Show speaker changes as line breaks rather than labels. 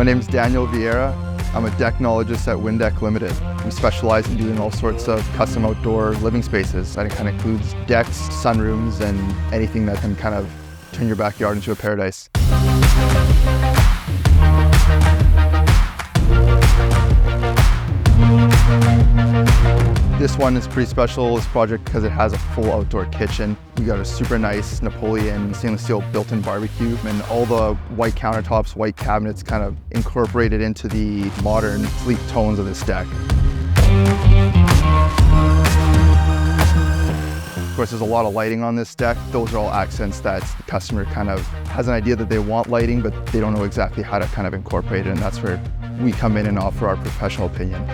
My name is Daniel Vieira. I'm a decknologist at Windeck Limited. We specialize in doing all sorts of custom outdoor living spaces. That kind of includes decks, sunrooms, and anything that can kind of turn your backyard into a paradise. This one is pretty special, this project, because it has a full outdoor kitchen. We got a super nice Napoleon stainless steel built-in barbecue, and all the white countertops, white cabinets kind of incorporated into the modern, sleek tones of this deck. Of course, there's a lot of lighting on this deck. Those are all accents that the customer kind of has an idea that they want lighting, but they don't know exactly how to kind of incorporate it, and that's where we come in and offer our professional opinion.